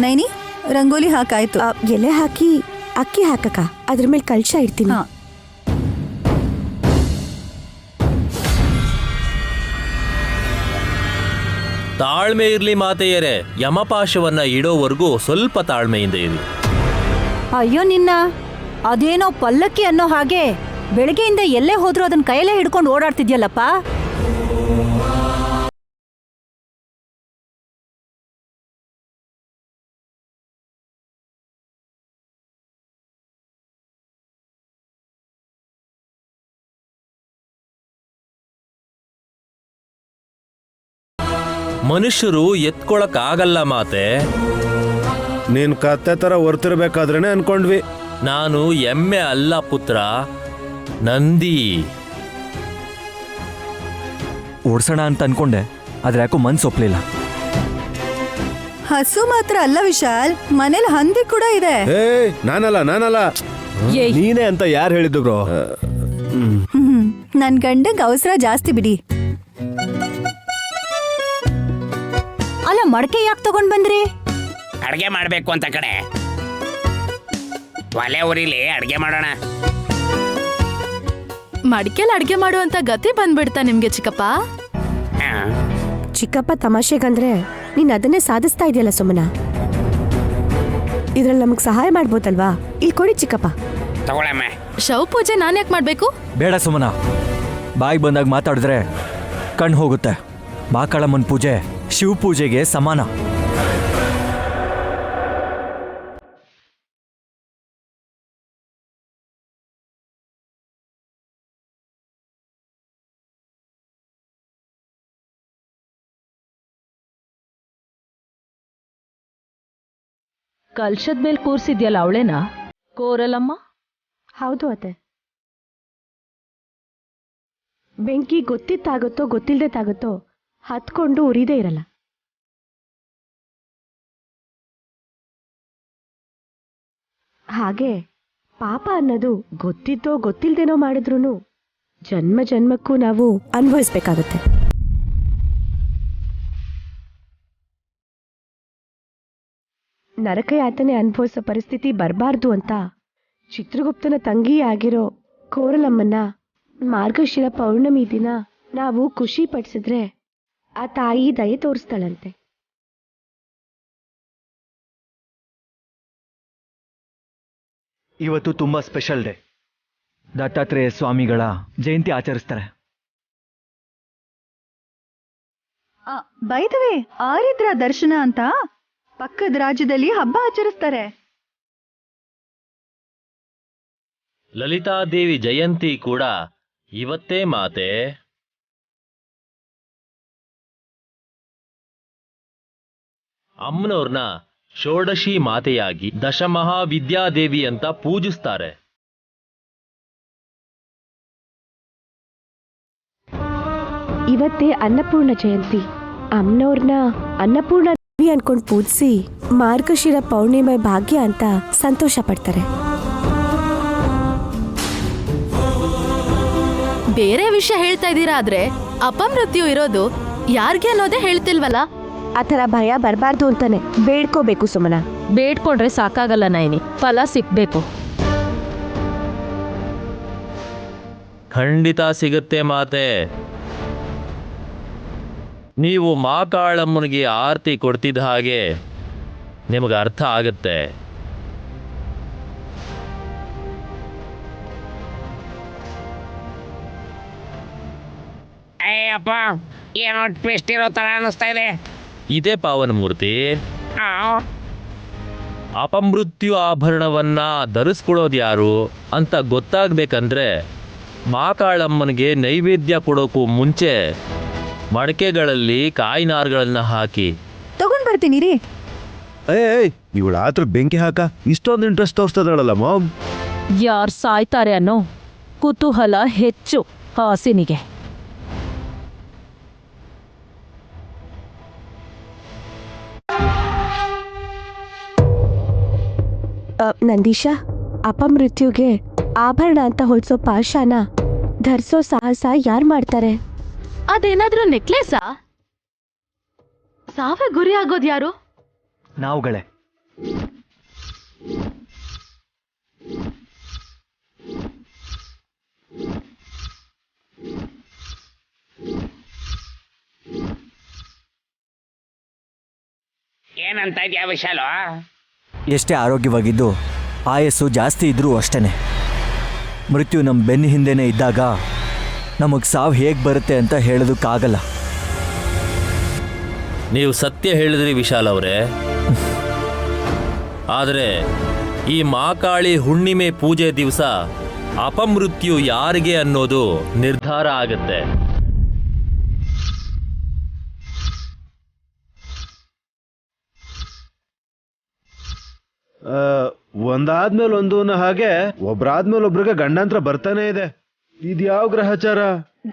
ನೈನಿ ರಂಗೋಲಿ ಹಾಕಾಯ್ತು. ಎಲೆ ಹಾಕಿ ಅಕ್ಕಿ ಹಾಕಕ್ಕ, ಅದ್ರ ಮೇಲೆ ಕಳಶ ಇಡ್ತೀನಿ. ತಾಳ್ಮೆ ಇರ್ಲಿ ಮಾತೆಯರೇ, ಯಮಪಾಶವನ್ನ ಇಡೋವರೆಗೂ ಸ್ವಲ್ಪ ತಾಳ್ಮೆಯಿಂದ ಇರಿ. ಅಯ್ಯೋ ನಿನ್ನ, ಅದೇನೋ ಪಲ್ಲಕ್ಕಿ ಅನ್ನೋ ಹಾಗೆ ಬೆಳಗ್ಗೆಯಿಂದ ಎಲ್ಲೇ ಹೋದ್ರೂ ಅದನ್ನ ಕೈಯಲ್ಲೇ ಹಿಡ್ಕೊಂಡು ಓಡಾಡ್ತಿದ್ಯಲ್ಲಪ್ಪ. ಮನುಷ್ಯರು ಎತ್ಕೊಳಕ್ಕಾಗಲ್ಲ ಮಾತೆ. ನೀನ್ ಕತ್ತೆ ತರ ಹೊರ್ತಿರ್ಬೇಕಾದ್ರೇನೆ ಅನ್ಕೊಂಡ್ವಿ. ನಾನು ಎಮ್ಮೆ ಅಲ್ಲ ಪುತ್ರ, ನಂದಿ. ಓಡ್ಸೋಣ ಅಂತ ಅನ್ಕೊಂಡೆ, ಆದ್ರೆ ಯಾಕೋ ಮನ್ಸು ಒಪ್ಲಿಲ್ಲ. ಹಸು ಮಾತ್ರ ಅಲ್ಲ ವಿಶಾಲ್, ಮನೇಲಿ ಹಂದಿ ಕೂಡ ಇದೆ. ನಾನಲ್ಲ ನೀನೇ ಅಂತ ಯಾರು ಹೇಳಿದ್ದು ಬ್ರೋ? ನನ್ ಗಂಡಂಗ್ ಅವಸರ ಜಾಸ್ತಿ ಬಿಡಿ. ಅಲ್ಲ, ಮಡಕೆ ಯಾಕೆ ತಗೊಂಡ್ ಬಂದ್ರಿ? ಅಡ್ಗೆ ಮಾಡ್ಬೇಕು ಅಂತ ಕಡೆ. ಒಲೆ ಉರಿಲಿ, ಅಡ್ಗೆ ಮಾಡೋಣ. ಮಡಿಕೆಲ್ ಅಡ್ಗೆ ಮಾಡುವಂತ ಗತಿ ಬಂದ್ಬಿಡ್ತಾ ನಿಮ್ಗೆ ಚಿಕ್ಕಪ್ಪ? ಚಿಕ್ಕಪ್ಪ ತಮಾಷೆಗಂದ್ರೆ ನೀನ್ ಅದನ್ನೇ ಸಾಧಿಸ್ತಾ ಇದೆಯಲ್ಲ ಸುಮನ. ಇದ್ರಲ್ಲಿ ನಮಗ್ ಸಹಾಯ ಮಾಡ್ಬೋದಲ್ವಾ? ಇಲ್ಲಿ ಕೊಡಿ ಚಿಕ್ಕಪ್ಪ. ತಗೊಳಮ್ಮ. ಶವ ಪೂಜೆ ನಾನ್ ಯಾಕೆ ಮಾಡ್ಬೇಕು? ಬೇಡ ಸುಮನ, ಬಾಯಿಗೆ ಬಂದಾಗ ಮಾತಾಡಿದ್ರೆ ಕಣ್ಣು ಹೋಗುತ್ತೆ. ಮಾಕಾಳಮ್ಮನ ಪೂಜೆ ಶಿವ ಪೂಜೆಗೆ ಸಮಾನ. ಕಲ್ಶದ ಮೇಲೆ ಕೂರ್ಸಿದ್ಯಲ್ಲ ಅವಳೇನಾ ಕೋರಲಮ್ಮ? ಹೌದು ಅತ್ತೆ. ಬೆಂಕಿ ಗೊತ್ತಿತ್ತಾಗುತ್ತೋ ಗೊತ್ತಿಲ್ದೆ ತಾಗುತ್ತೋ ಹತ್ಕೊಂಡು ಉರಿದೇ ಇರಲ್ಲ. ಹಾಗೆ ಪಾಪ ಅನ್ನೋದು ಗೊತ್ತಿದ್ದೋ ಗೊತ್ತಿಲ್ದೇನೋ ಮಾಡಿದ್ರೂ ಜನ್ಮ ಜನ್ಮಕ್ಕೂ ನಾವು ಅನುಭವಿಸ್ಬೇಕಾಗತ್ತೆ. ನರಕಯಾತನೆ ಅನುಭವಿಸೋ ಪರಿಸ್ಥಿತಿ ಬರಬಾರ್ದು ಅಂತ ಚಿತ್ರಗುಪ್ತನ ತಂಗಿ ಆಗಿರೋ ಕೋರಲಮ್ಮನ್ನ ಮಾರ್ಗಶಿರ ಪೌರ್ಣಮಿ ದಿನ ನಾವು ಖುಷಿ ಪಡಿಸಿದ್ರೆ ಆ ತಾಯಿ ದಯೆ ತೋರಿಸ್ತಾಳಂತೆ. ಇವತ್ತು ತುಂಬಾ ಸ್ಪೆಷಲ್ ಡೇ. ದತ್ತಾತ್ರೇಯ ಸ್ವಾಮಿಗಳ ಜಯಂತಿ ಆಚರಿಸ್ತಾರೆ. ಬೈ ದ ವೇ, ಆರಿದ್ರ ದರ್ಶನ ಅಂತ ಪಕ್ಕದ ರಾಜ್ಯದಲ್ಲಿ ಹಬ್ಬ ಆಚರಿಸ್ತಾರೆ. ಲಲಿತಾದೇವಿ ಜಯಂತಿ ಕೂಡ ಇವತ್ತೇ ಮಾತೆ. ಅಮ್ಮನವ್ರನ್ನ ಷೋಡಶಿ ಮಾತೆಯಾಗಿ ದಶಮಹಾವಿದ್ಯಾದೇವಿ ಅಂತ ಪೂಜಿಸ್ತಾರೆ. ಇವತ್ತೇ ಅನ್ನಪೂರ್ಣ ಜಯಂತಿ. ಅಮ್ಮನವ್ರನ್ನ ಅನ್ನಪೂರ್ಣ ದೇವಿ ಅನ್ಕೊಂಡು ಪೂಜಿಸಿ ಮಾರ್ಗಶಿರ ಪೌರ್ಣಿಮೆ ಭಾಗ್ಯ ಅಂತ ಸಂತೋಷ ಪಡ್ತಾರೆ. ಬೇರೆ ವಿಷಯ ಹೇಳ್ತಾ ಇದ್ದೀರಾ, ಆದ್ರೆ ಅಪಮೃತ್ಯು ಇರೋದು ಯಾರ್ಗೆ ಅನ್ನೋದೇ ಹೇಳ್ತಿಲ್ವಲ್ಲ? ಆ ಥರ ಭಯ ಬರಬಾರ್ದು ಅಂತಾನೆ ಬೇಡ್ಕೋಬೇಕು ಸುಮನ. ಬೇಡ್ಕೊಂಡ್ರೆ ಸಾಕಾಗಲ್ಲ ನೈನಿ, ಫಲ ಸಿಕ್ಬೇಕು. ಖಂಡಿತ ಸಿಗುತ್ತೆ ಮಾತೆ. ನೀವು ಮಾಕಾಳಮ್ಮನಿಗೆ ಆರತಿ ಕೊಡ್ತಿದ್ದ ಹಾಗೆ ನಿಮಗೆ ಅರ್ಥ ಆಗುತ್ತೆ. ಅಯ್ಯಪ್ಪ, ಏನೋ ಟ್ವಿಸ್ಟ್ ಇರೋ ತರ ಅನಿಸ್ತಾ ಇದೆ. ಇದೇ ಪಾವನ ಮೂರ್ತಿ. ಅಪಮೃತ್ಯು ಆಭರಣವನ್ನ ಧರಿಸ್ಕೊಳ್ಳೋದು ಯಾರು ಅಂತ ಗೊತ್ತಾಗ್ಬೇಕಂದ್ರೆ ಮಾಕಾಳಮ್ಮನಿಗೆ ನೈವೇದ್ಯ ಕೊಡೋಕ್ಕೂ ಮುಂಚೆ ಮಡಕೆಗಳಲ್ಲಿ ಕಾಯಿನಾರುಗಳನ್ನ ಹಾಕಿ ತಗೊಂಡ್ ಬರ್ತೀನಿ ರೀ. ಇವಳ ಆತ್ರ ಬೆಂಕಿ ಹಾಕ ಇಷ್ಟೊಂದು ಇಂಟ್ರೆಸ್ಟ್ ತೋರಿಸ್ತದಳಲ್ಲ ಮಾಮ್. ಯಾರ್ ಸಾಯ್ತಾರೆ ಅನ್ನೋ ಕುತೂಹಲ ಹೆಚ್ಚು ಹಾಸಿನಿಗೆ. ನಂದೀಶ, ಅಪಮೃತ್ಯುಗೆ ಆಭರಣ ಅಂತ ಹೊಲ್ಸೋ ಪಾಶಾನ ಧರಿಸೋ ಸಾಹಸ ಯಾರು ಮಾಡ್ತಾರೆ? ಅದೇನಾದ್ರೂ ನೆಕ್ಲೆಸಾ? ಸಾವೇ ಗುರಿ ಆಗೋದು ಯಾರು? ನಾವುಗಳೇ. ಏನಂತ ಇದ್ಯಾ ವಿಶಾಲು? ಎಷ್ಟೇ ಆರೋಗ್ಯವಾಗಿದ್ದು ಆಯಸ್ಸು ಜಾಸ್ತಿ ಇದ್ರೂ ಅಷ್ಟೇ. ಮೃತ್ಯು ನಮ್ಮ ಬೆನ್ನ ಹಿಂದೆನೇ ಇದ್ದಾಗ ನಮಗೆ ಸಾವು ಹೇಗೆ ಬರುತ್ತೆ ಅಂತ ಹೇಳೋದಕ್ಕಾಗಲ್ಲ. ನೀವು ಸತ್ಯ ಹೇಳಿದ್ರಿ ವಿಶಾಲ್ ಅವರೇ. ಆದರೆ ಈ ಮಾಕಾಳಿ ಹುಣ್ಣಿಮೆ ಪೂಜೆ ದಿವಸ ಅಪಮೃತ್ಯು ಯಾರಿಗೆ ಅನ್ನೋದು ನಿರ್ಧಾರ ಆಗತ್ತೆ. ಒಂದಾದ್ಮೇಲೆ ಒಂದು ಹಾಗೆ ಒಬ್ರಾದ್ಮೇಲೆ ಒಬ್ರಿಗೆ ಗಂಡಾಂತರ ಬರ್ತಾನೆ ಇದೆ. ಇದ್ಯಾವ ಗ್ರಹಚಾರ?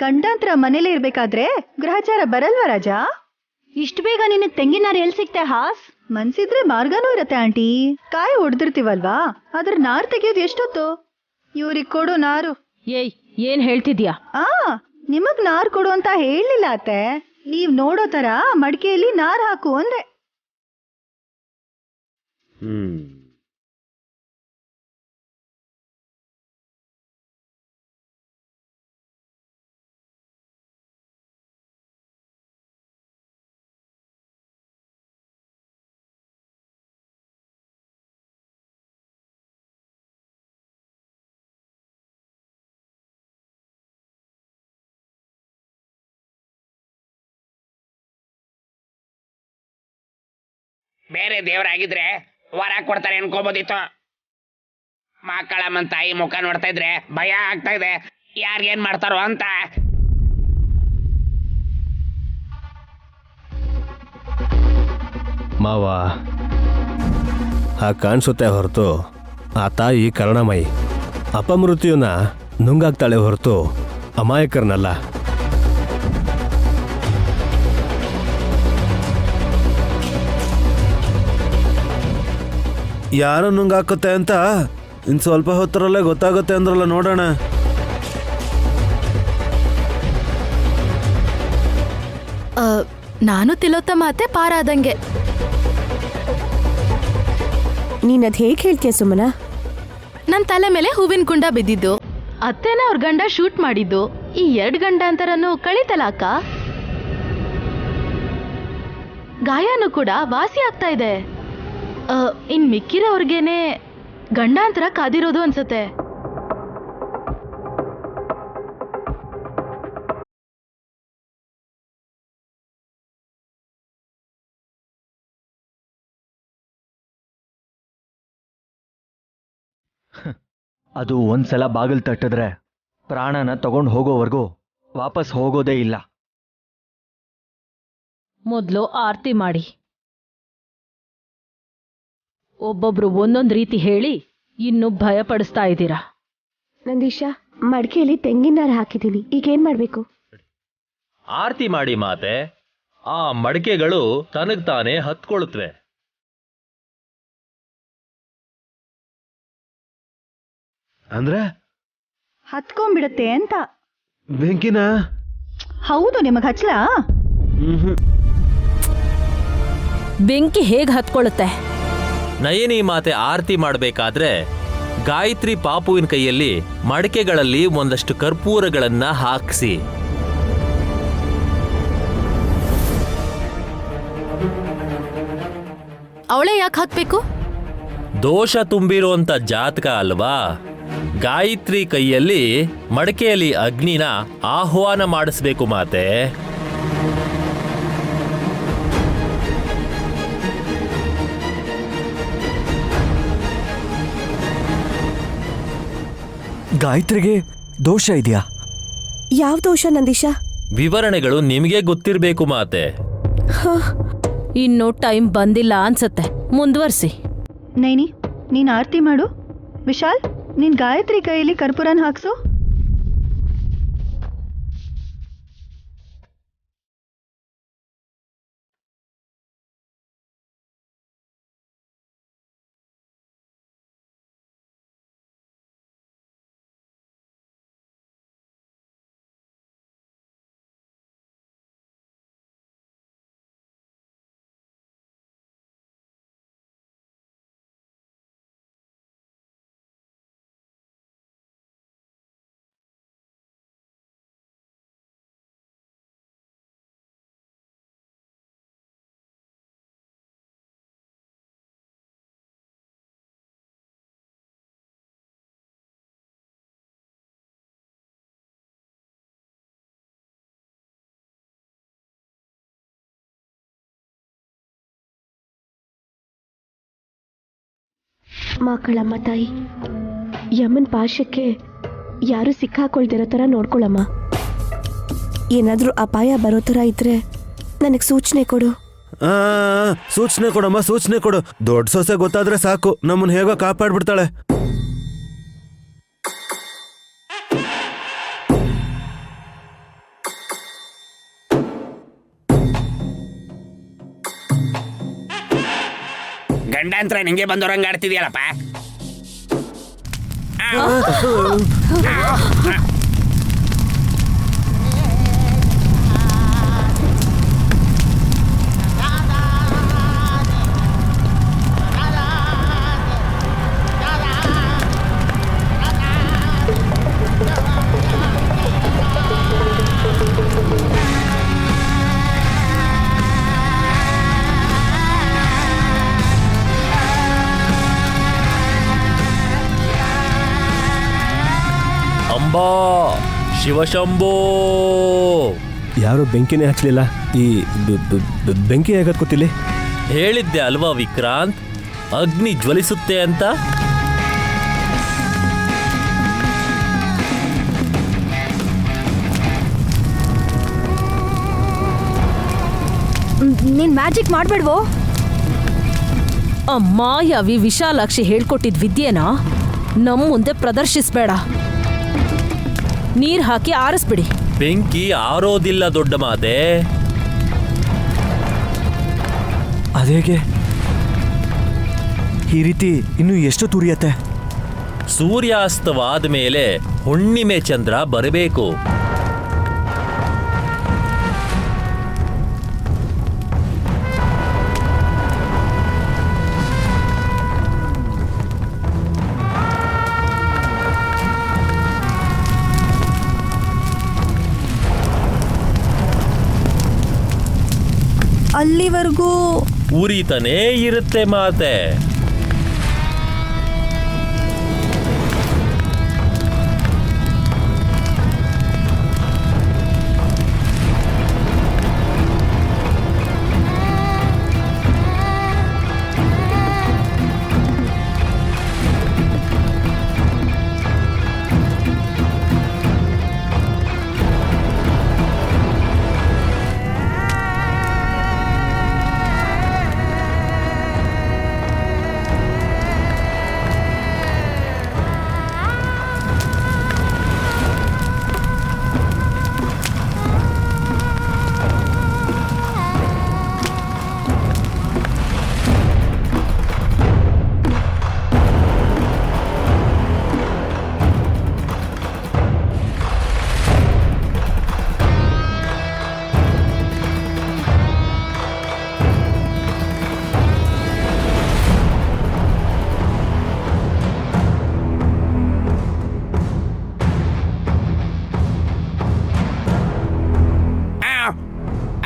ಗಂಡಾಂತರ ಮನೇಲಿ ಇರ್ಬೇಕಾದ್ರೆ ಗ್ರಹಚಾರ ಬರಲ್ವಾ ರಾಜ? ಇಷ್ಟು ಬೇಗ ನಿನಗ್ ತೆಂಗಿನಾರು ಎಲ್ ಸಿಕ್ತೆ ಹಾಸ್? ಮನ್ಸಿದ್ರೆ ಮಾರ್ಗನೂ ಇರತ್ತೆ ಆಂಟಿ. ಕಾಯಿ ಹೊಡ್ದಿರ್ತೀವಲ್ವಾ, ಅದ್ರ ನಾರ್ ತೆಗಿಯೋದು ಎಷ್ಟೊತ್ತು? ಇವ್ರಿಗೆ ಕೊಡು ನಾರು. ಏಯ್, ಏನ್ ಹೇಳ್ತಿದ್ಯಾ? ನಿಮಗ್ ನಾರ್ ಕೊಡು ಅಂತ ಹೇಳಲಿಲ್ಲ ಅತ್ತೆ. ನೀವ್ ನೋಡೋ ತರ ಮಡಿಕೆಯಲ್ಲಿ ನಾರ್ ಹಾಕು ಅಂದೆ. ಬೇರೆ ದೇವರಾಗಿದ್ರೆ ವರ ಕೊಡ್ತಾರೆ ಅನ್ಕೋಬೋದಿತ್ತು. ಮಕ್ಕಳಮ್ಮನ ತಾಯಿ ಮುಖ ನೋಡ್ತಾ ಇದ್ರೆ ಭಯ ಆಗ್ತಾ ಇದೆ, ಯಾರಿಗೇನ್ ಮಾಡ್ತಾರೋ ಅಂತ. ಮಾವ ಕಾಣಿಸುತ್ತೆ ಹೊರತು ಆ ತಾಯಿ ಕರುಣಾಮಯಿ. ಅಪಮೃತ್ಯುನ ನುಂಗಾಕ್ತಾಳೆ ಹೊರತು ಅಮಾಯಕರನಲ್ಲ. ಯಾರು ನುಂಗಾಕುತ್ತೆ ಅಂತ ಇನ್ ಸ್ವಲ್ಪ ಹೊತ್ತರಲ್ಲೇ ಗೊತ್ತಾಗುತ್ತೆ ಅಂದ್ರಲ್ಲ, ನೋಡೋಣ. ನಾನು ತಿಲೋತ್ತಮ ಅತ್ತೆ ಪಾರಾದಂಗೆ. ನೀನದ್ ಹೇಗೆ ಹೇಳ್ತೀಯ ಸುಮನ? ನನ್ನ ತಲೆ ಮೇಲೆ ಹೂವಿನ ಕುಂಡ ಬಿದ್ದಿದ್ದು, ಅತ್ತೆನ ಅವ್ರ ಗಂಡ ಶೂಟ್ ಮಾಡಿದ್ದು, ಈ 2 ಗಂಡಾಂತರನು ಕಳೀತಲ್ಲ ಅಕ್ಕ. ಗಾಯನೂ ಕೂಡ ವಾಸಿ ಆಗ್ತಾ ಇದೆ. ಇನ್ ಮಿಕ್ಕಿರೋರ್ಗೇನೆ ಗಂಡಾಂತರ ಕಾದಿರೋದು ಅನ್ಸತ್ತೆ. ಅದು ಒಂದ್ಸಲ ಬಾಗಿಲು ತಟ್ಟಿದ್ರೆ ಪ್ರಾಣನ ತಗೊಂಡು ಹೋಗೋವರೆಗೂ ವಾಪಸ್ ಹೋಗೋದೇ ಇಲ್ಲ. ಮೊದಲು ಆರತಿ ಮಾಡಿ. ಒಬ್ಬೊಬ್ರು ಒಂದೊಂದು ರೀತಿ ಹೇಳಿ ಇನ್ನು ಭಯಪಡಿಸ್ತಾ ಇದ್ದೀರಾ. ನಂದೀಶಾ, ಮಡಿಕೆಯಲ್ಲಿ ತೆಂಗಿನಾರು ಹಾಕಿದ್ದೀನಿ, ಈಗೇನ್ ಮಾಡ್ಬೇಕು? ಆರತಿ ಮಾಡಿ ಮಾತೆ. ಆ ಮಡಿಕೆಗಳು ತನಗ್ ತಾನೇ ಹತ್ಕೊಳುತ್ತವೆ. ಅಂದ್ರೆ ಹತ್ಕೊಂಡ್ಬಿಡತ್ತೆ ಅಂತ. ಬೆಂಕಿನ? ಹೌದು, ನಿಮಗ್ ಹಚ್ಲಾ? ಬೆಂಕಿ ಹೇಗ್ ಹತ್ಕೊಳ್ಳುತ್ತೆ? ನಯನಿ ಮಾತೆ ಆರತಿ ಮಾಡಬೇಕಾದ್ರೆ ಗಾಯತ್ರಿ ಪಾಪುವಿನ ಕೈಯಲ್ಲಿ ಮಡಿಕೆಗಳಲ್ಲಿ ಒಂದಷ್ಟು ಕರ್ಪೂರಗಳನ್ನ ಹಾಕಿಸಿ. ಅವಳೇ ಯಾಕೆ ಹಾಕ್ಬೇಕು? ದೋಷ ತುಂಬಿರುವಂತ ಜಾತಕ ಅಲ್ವಾ? ಗಾಯತ್ರಿ ಕೈಯಲ್ಲಿ ಮಡಿಕೆಯಲ್ಲಿ ಅಗ್ನಿನ ಆಹ್ವಾನ ಮಾಡಿಸ್ಬೇಕು ಮಾತೆ. ಗಾಯತ್ರಿಗೆ ದೋಷ ಇದೆಯಾ? ಯಾವ ದೋಷ ನಂದೀಶಾ? ವಿವರಣೆಗಳು ನಿಮಗೆ ಗೊತ್ತಿರಬೇಕು ಮಾತೆ. ಇನ್ನು ಟೈಮ್ ಬಂದಿಲ್ಲ ಅನ್ಸತ್ತೆ, ಮುಂದುವರ್ಸಿ. ನೈನಿ, ನೀನ್ ಆರತಿ ಮಾಡು. ವಿಶಾಲ್, ನೀನ್ ಗಾಯತ್ರಿ ಕೈಯಲ್ಲಿ ಕರ್ಪೂರನ್ ಹಾಕ್ಸು. ಮಕ್ಕಳಮ್ಮ ತಾಯಿ, ಯಮನ್ ಪಾಶಕ್ಕೆ ಯಾರು ಸಿಕ್ಕಾಕೊಳ್ದಿರೋ ಥರ ನೋಡ್ಕೊಳಮ್ಮ. ಏನಾದರೂ ಅಪಾಯ ಬರೋ ಥರ ಇದ್ರೆ ನನಗೆ ಸೂಚನೆ ಕೊಡು. ಸೂಚನೆ ಕೊಡಮ್ಮ, ಸೂಚನೆ ಕೊಡು. ದೊಡ್ಡ ಸೊಸೆ ಗೊತ್ತಾದ್ರೆ ಸಾಕು, ನಮ್ಮನ್ನ ಹೇಗೋ ಕಾಪಾಡ್ಬಿಡ್ತಾಳೆ. ಗಂಡಾಂತರ ನಿಂಗೆ ಬಂದವ್ರಂಗ ಆಡ್ತಿದ್ಯಲ್ಲಪ್ಪ. ಅಂಬಾ ಶಿವಶಂಭೋ. ಯಾರು ಬೆಂಕಿನೇ ಹಚ್ಚಲಿಲ್ಲ. ಈ ಬೆಂಕಿ ಹೇಗತ್ ಗೊತ್ತಿಲ್ಲ. ಹೇಳಿದ್ದೆ ಅಲ್ವಾ ವಿಕ್ರಾಂತ್, ಅಗ್ನಿ ಜ್ವಲಿಸುತ್ತೆ ಅಂತ. ನೀನ್ ಮ್ಯಾಜಿಕ್ ಮಾಡ್ಬೇಡ್ವೋ? ಮಾಯಾವಿ ವಿಶಾಲಾಕ್ಷಿ ಹೇಳ್ಕೊಟ್ಟಿದ್ ವಿದ್ಯೆನ ನಮ್ ಮುಂದೆ ಪ್ರದರ್ಶಿಸ್ಬೇಡ. ನೀರ್ ಹಾಕಿ ಆರಿಸ್ಬಿಡಿ. ಬೆಂಕಿ ಆರೋದಿಲ್ಲ ದೊಡ್ಡ ಮಾತೆ. ಅದೇಗೆ ಈ ರೀತಿ ಇನ್ನು ಎಷ್ಟು ತುರಿಯತ್ತೆ? ಸೂರ್ಯಾಸ್ತವಾದ ಮೇಲೆ ಹುಣ್ಣಿಮೆ ಚಂದ್ರ ಬರಬೇಕು. ಅಲ್ಲಿವರೆಗೂ ಉರಿತಾನೇ ಇರುತ್ತೆ ಮಾತೆ.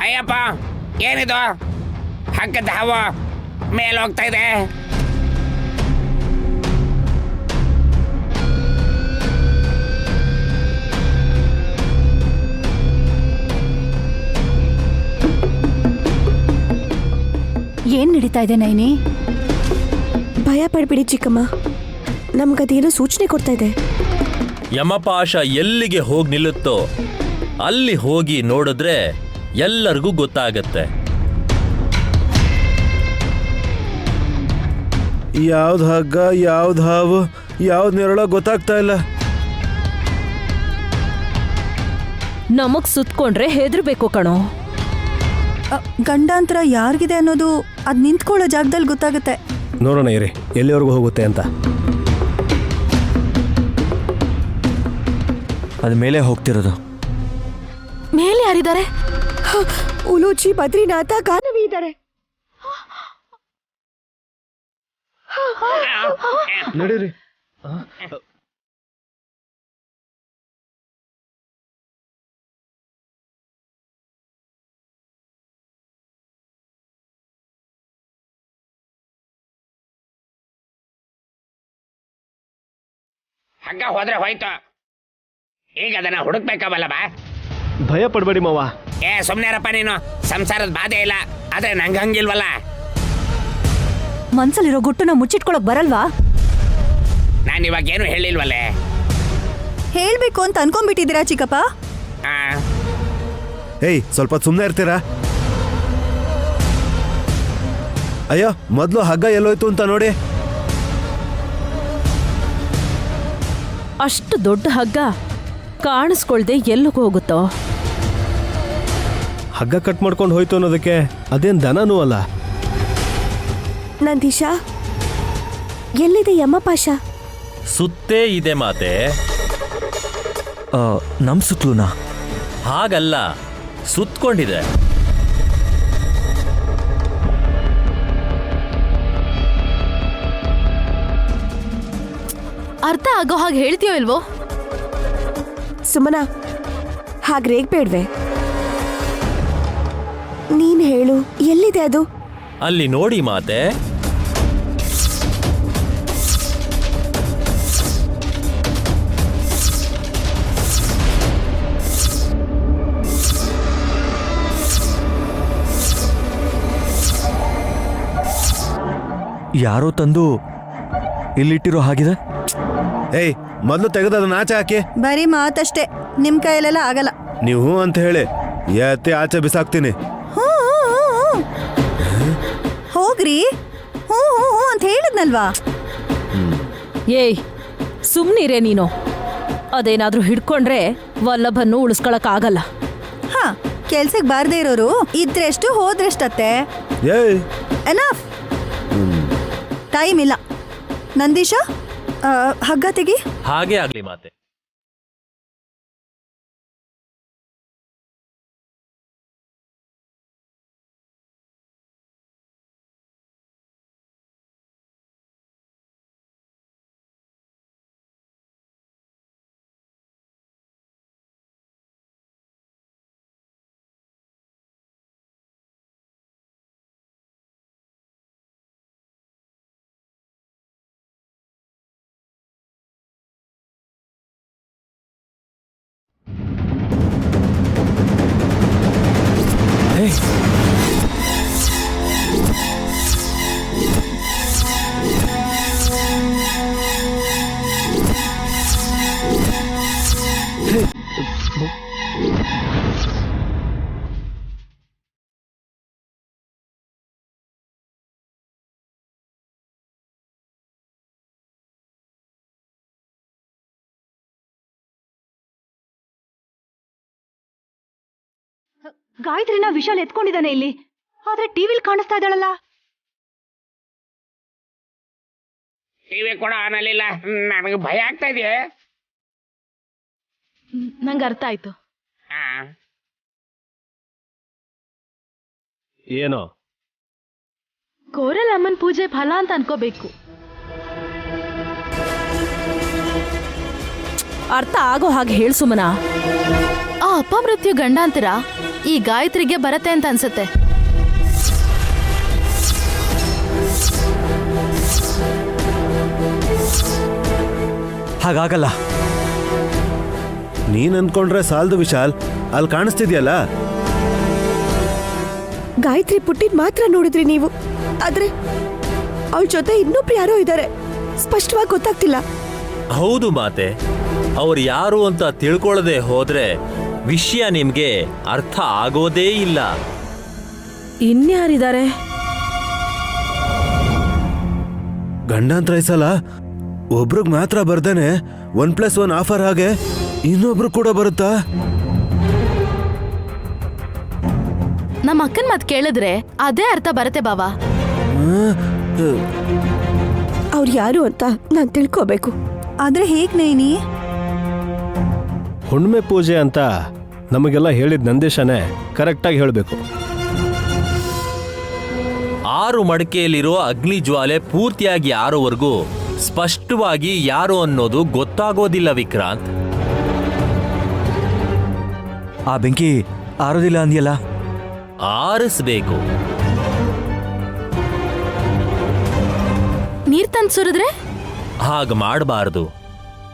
ಅಯ್ಯಪ್ಪ, ಏನಿದು? ಹಗ್ಗದ ಹವ ಮೇಲೆ ಹೋಗ್ತಾ ಇದೆ. ಏನ್ ನಡೀತಾ ಇದೆ ನೈನಿ? ಭಯ ಪಡ್ಬಿಡಿ ಚಿಕ್ಕಮ್ಮ, ನಮ್ಗದೇನೋ ಸೂಚನೆ ಕೊಡ್ತಾ ಇದೆ. ಯಮಪಾಶ ಎಲ್ಲಿಗೆ ಹೋಗಿ ನಿಲ್ಲುತ್ತೋ ಅಲ್ಲಿ ಹೋಗಿ ನೋಡಿದ್ರೆ ಎಲ್ಲರಿಗೂ ಗೊತ್ತಾಗತ್ತೆ. ಯಾವ್ದು ಹಗ್ಗ, ಯಾವ್ದು ಹಾವು, ಯಾವ್ದು ನೆರಳೋ ಗೊತ್ತಾಗ್ತಾ ಇಲ್ಲ. ನಮಗ್ ಸುತ್ಕೊಂಡ್ರೆ ಹೆದರ್ಬೇಕು ಕಣೋ. ಗಂಡಾಂತರ ಯಾರಿಗಿದೆ ಅನ್ನೋದು ಅದ್ ನಿಂತ್ಕೊಳ್ಳೋ ಜಾಗದಲ್ಲಿ ಗೊತ್ತಾಗುತ್ತೆ. ನೋಡೋಣ ಇರಿ ಎಲ್ಲಿವರೆಗೂ ಹೋಗುತ್ತೆ ಅಂತ. ಅದ ಮೇಲೆ ಹೋಗ್ತಿರೋದು. ಮೇಲೆ ಯಾರಿದ್ದಾರೆ? ಉಲೂಚಿ, ಬದ್ರಿನಾಥ, ಗಾನವಿ ಇದ್ದಾರೆ. ನಡೀರಿ. ಹಗ್ಗ ಹೋದ್ರೆ ಹೋಯ್ತು, ಈಗ ಅದನ್ನ ಹುಡುಕ್ಬೇಕವಲ್ಲ ಬಾ. ಭಯ ಪಡ್ಬೇಡಿ ಮಾವ. ಸುಮ್ನೆ ಇರಪ್ಪ ನೀನು. ಸಂಸಾರದ ಬಾಧೆ ಇಲ್ಲ, ಆದ್ರೆ ನಂಗೆ ಹಂಗಿಲ್ವಲ್ಲ. ಮನ್ಸಲ್ಲಿರೋ ಗುಟ್ಟನ್ನ ಮುಚ್ಚಿಟ್ಕೊಳಕ್ ಬರಲ್ವಾ? ನಾನು ಇವಾಗ ಏನು ಹೇಳಿಲ್ವಲ್ಲೇ. ಹೇಳ್ಬೇಕು ಅಂತ ಅನ್ಕೊಂಡ್ಬಿಟ್ಟಿದ್ದೀರಾ ಚಿಕ್ಕಪ್ಪ? ಆ, ಏಯ್ ಸ್ವಲ್ಪ ಸುಮ್ಮನೆ ಇರ್ತೀರಾ? ಅಯ್ಯೋ ಮೊದಲು ಹಗ್ಗ ಎಲ್ಲೋಯ್ತು ಅಂತ ನೋಡಿ. ಅಷ್ಟು ದೊಡ್ಡ ಹಗ್ಗ ಕಾಣಿಸ್ಕೊಳ್ದೆ ಎಲ್ಲಿಗೆ ಹೋಗುತ್ತೋ? ಹಗ್ಗ ಕಟ್ ಮಾಡ್ಕೊಂಡು ಹೋಯ್ತು ಅನ್ನೋದಕ್ಕೆ ಅದೇನ್ ದನನೂ ಅಲ್ಲ. ನಂದೀಶ, ಎಲ್ಲಿದೆ ಯಮಪಾಶ? ಸುತ್ತೇ ಇದೆ ಮಾತೆ. ನಮ್ಮ ಸುತ್ತಲೂನಾ? ಹಾಗಲ್ಲ, ಸುತ್ಕೊಂಡಿದೆ. ಅರ್ಥ ಆಗೋ ಹಾಗೆ ಹೇಳ್ತೀಯೋ ಇಲ್ವೋ? ಸುಮನ, ಹಾಗೆ ರೇಗ್ಬೇಡ್ವೆ. ನೀನ್ ಹೇಳು, ಎಲ್ಲಿದೆ ಅದು? ಅಲ್ಲಿ ನೋಡಿ ಮಾತೆ. ಯಾರೋ ತಂದು ಇಲ್ಲಿಟ್ಟಿರೋ ಹಾಗಿದೆ. ಏಯ್ ಮೊದಲು ತೆಗೆದು ಅದನ್ನ ಆಚೆ ಹಾಕಿ. ಬರೀ ಮಾತಷ್ಟೇ, ನಿಮ್ ಕೈಲೆಲ್ಲ ಆಗಲ್ಲ. ನೀವು ಹ್ಞೂ ಅಂತ ಹೇಳಿ ಎತ್ತಿ ಆಚೆ ಬಿಸಾಕ್ತೀನಿ. ಹ್ಞೂ ಹೋಗ್ರಿ. ಹ್ಞೂ ಹ್ಞೂ ಹ್ಞೂ ಅಂತ ಹೇಳಿದ್ನಲ್ವಾ? ಏಯ್, ಸುಮ್ನಿರೇ ನೀನು. ಅದೇನಾದ್ರೂ ಹಿಡ್ಕೊಂಡ್ರೆ ವಲ್ಲಭನ್ನು ಉಳಿಸ್ಕೊಳಕ್ಕಾಗಲ್ಲ. ಹಾ, ಕೆಲ್ಸಕ್ಕೆ ಬಾರ್ದೇ ಇರೋರು ಇದ್ರೆಷ್ಟು ಹೋದ್ರೆಷ್ಟತ್ತೆ. ಏಯ್ ಎನಫ್, ಟೈಮ್ ಇಲ್ಲ. ನಂದೀಶ, ಹಗ್ಗ ತೆಗಿ. ಹಾಗೆ ಆಗ್ಲಿ ಮಾತೆ. ಗಾಯತ್ರಿನ ವಿಶಾಲ್ ಎತ್ಕೊಂಡಿದ್ದಾನೆ ಇಲ್ಲಿ, ಆದ್ರೆ ಟಿವಿಲ್ ಕಾಣಿಸ್ತಾ ಇದ್ದಾಳಲ್ಲ. ಟಿವಿ ಕೂಡ ಆನಲಿಲ್ಲ. ನನಗೆ ಭಯ ಆಗ್ತಾ ಇದೆಯೇ. ನಂಗೆ ಅರ್ಥ ಆಯ್ತು. ಏನೋ ಕೋರಲ್ ಅಮ್ಮನ್ ಪೂಜೆ ಫಲ ಅಂತ ಅನ್ಕೋಬೇಕು. ಅರ್ಥ ಆಗೋ ಹಾಗೆ ಹೇಳ್ ಸುಮನ. ಆ ಅಪಮೃತ್ಯು ಗಂಡಾಂತರ ಈ ಗಾಯತ್ರಿಗೆ ಬರತ್ತೆ ಅಂತ ಅನ್ಸುತ್ತೆ. ಹಾಗಾಗಲ್ಲ. ನೀನ್ ಅನ್ಕೊಂಡ್ರೆ ಸಾಲದು ವಿಶಾಲ್, ಅಲ್ಲಿ ಕಾಣಿಸ್ತಿದ್ಯಲ್ಲ. ಗಾಯತ್ರಿ ಪುಟ್ಟಿನ್ ಮಾತ್ರ ನೋಡಿದ್ರಿ ನೀವು, ಆದ್ರೆ ಅವಳ ಜೊತೆ ಇನ್ನೊಬ್ರು ಯಾರೋ ಇದ್ದಾರೆ, ಸ್ಪಷ್ಟವಾಗಿ ಗೊತ್ತಾಗ್ತಿಲ್ಲ. ಹೌದು ಮಾತೆ, ಅವ್ರು ಯಾರು ಅಂತ ತಿಳ್ಕೊಳ್ಳದೆ ಹೋದ್ರೆ ವಿಷಯ ನಿಮ್ಗೆ ಅರ್ಥ ಆಗೋದೇ ಇಲ್ಲ. ಇನ್ಯಾರಿದ್ದಾರೆ? ಗಂಡಾಂತರ ಈ ಸಲ ಒಬ್ರಿಗೆ ಮಾತ್ರ ಬರ್ದೇನೆ 1+1 ಆಫರ್ ಹಾಗೆ ಇನ್ನೊಬ್ರು ಕೂಡ ಬರುತ್ತಾ? ನಮ್ಮ ಅಕ್ಕನ್ ಮಾತ್ ಕೇಳಿದ್ರೆ ಅದೇ ಅರ್ಥ ಬರತ್ತೆ ಬಾವಾ. ಅವ್ರು ಯಾರು ಅಂತ ನಾನ್ ತಿಳ್ಕೋಬೇಕು. ಆದ್ರೆ ಹೇಗ್ ನೈನಿ? ಹುಣ್ಣಿಮೆ ಪೂಜೆ ಅಂತ ನಮಗೆಲ್ಲ ಹೇಳಿದ ನಂದೀಶನೇ ಕರೆಕ್ಟಾಗಿ ಹೇಳಬೇಕು. 6 ಮಡಿಕೆಯಲ್ಲಿರೋ ಅಗ್ನಿ ಜ್ವಾಲೆ ಪೂರ್ತಿಯಾಗಿ ಆರೋವರೆಗೂ ಸ್ಪಷ್ಟವಾಗಿ ಯಾರು ಅನ್ನೋದು ಗೊತ್ತಾಗೋದಿಲ್ಲ ವಿಕ್ರಾಂತ್. ಆ ಬೆಂಕಿ ಆರೋದಿಲ್ಲ ಅಂದ್ಯಲ್ಲ? ಆರಿಸ್ಬೇಕು. ನೀರ್ ತಂದ್ ಸುರಿದ್ರೆ? ಹಾಗ ಮಾಡಬಾರದು,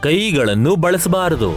ಕೈಗಳನ್ನು ಬಳಸಬಾರದು.